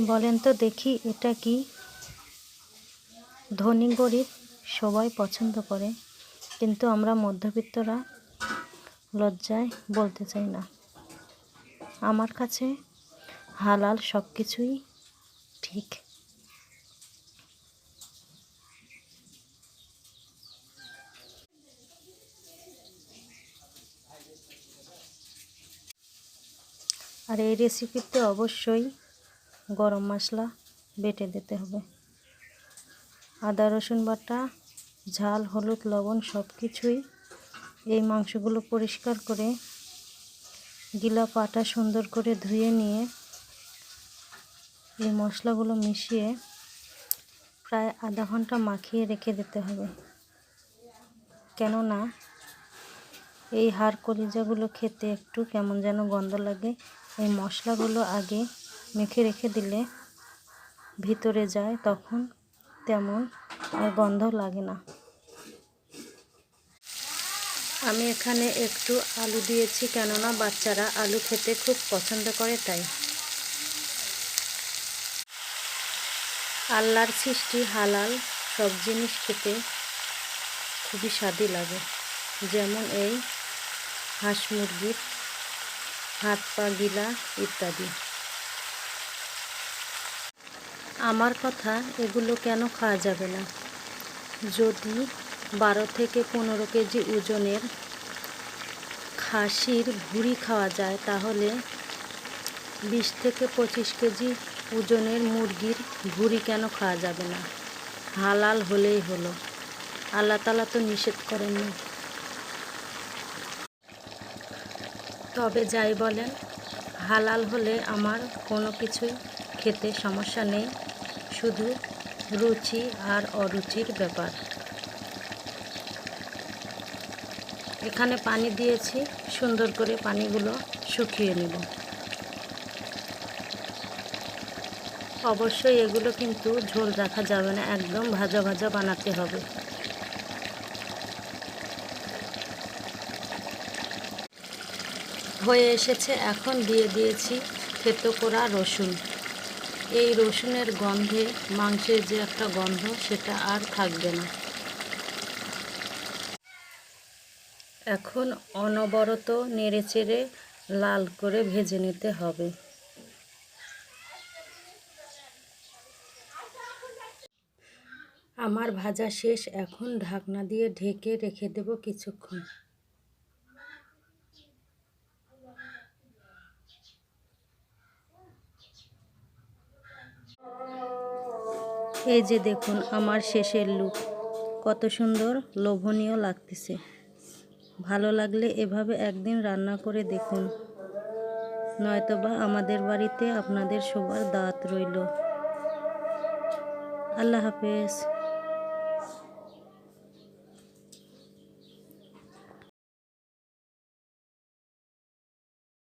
বলেন তো দেখি এটা কি? ধনী গরিব সবাই পছন্দ করে, কিন্তু আমরা মধ্যবিত্তরা লজ্জায় বলতে চাই না। আমার কাছে হালাল সব কিছুই ঠিক। আর এই রেসিপিতে অবশ্যই গরম মশলা বেটে দিতে হবে। আদা রসুন বাটা, ঝাল, হলুদ, লবণ সব কিছুই এই মাংসগুলো পরিষ্কার করে গিলা পাটা সুন্দর করে ধুয়ে নিয়ে এই মশলাগুলো মিশিয়ে প্রায় আধা ঘন্টা মাখিয়ে রেখে দিতে হবে। কেননা এই হাড় কলিজাগুলো খেতে একটু কেমন যেন গন্ধ লাগে। এই মশলাগুলো আগে মেখে রেখে দিলে ভিতরে যায়, তখন তেমন আর গন্ধ লাগে না। আমি এখানে একটু আলু দিয়েছি, কেননা বাচ্চারা আলু খেতে খুব পছন্দ করে, তাই। আল্লাহর সৃষ্টি হালাল সব জিনিস খেতে খুবই স্বাদই লাগে। যেমন এই হাঁস মুরগির হাত পা গিলা ইত্যাদি। আমার কথা, এগুলো কেন খাওয়া যাবে না? যদি 12 থেকে 15 কেজি ওজনের খাসির ভুঁড়ি খাওয়া যায়, তাহলে 20 থেকে 25 কেজি ওজনের মুরগির ভুঁড়ি কেন খাওয়া যাবে না? হালাল হলেই হলো। আল্লাহ তাআলা তো নিষেধ করেন না। তবে যাই বলেন, হালাল হলে আমার কোনো কিছুই খেতে সমস্যা নেই, শুধু রুচি আর অরুচির ব্যাপার। এখানে পানি দিয়েছি, সুন্দর করে পানিগুলো শুকিয়ে নেব। অবশ্যই এগুলো কিন্তু ঝোল রাখা যাবে না, একদম ভাজা ভাজা বানাতে হবে। হয়ে এসেছে, এখন দিয়ে দিয়েছি থেতো করা রসুন। এই রসুনের গন্ধে মাংসের যে একটা গন্ধ, সেটা আর থাকবে না। এখন অনবরত নেড়েচেড়ে লাল করে ভেজে নিতে হবে। আমার ভাজা শেষ, এখন ঢাকনা দিয়ে ঢেকে রেখে দেব কিছুক্ষণ। এই যে দেখুন আমার শেষের লুক, কত সুন্দর লোভনীয় লাগতেছে। ভালো লাগলে এভাবে একদিন রান্না করে দেখুন, নয়তোবা আমাদের বাড়িতে আপনাদের সবার দাওয়াত রইল। আল্লাহ হাফেজ।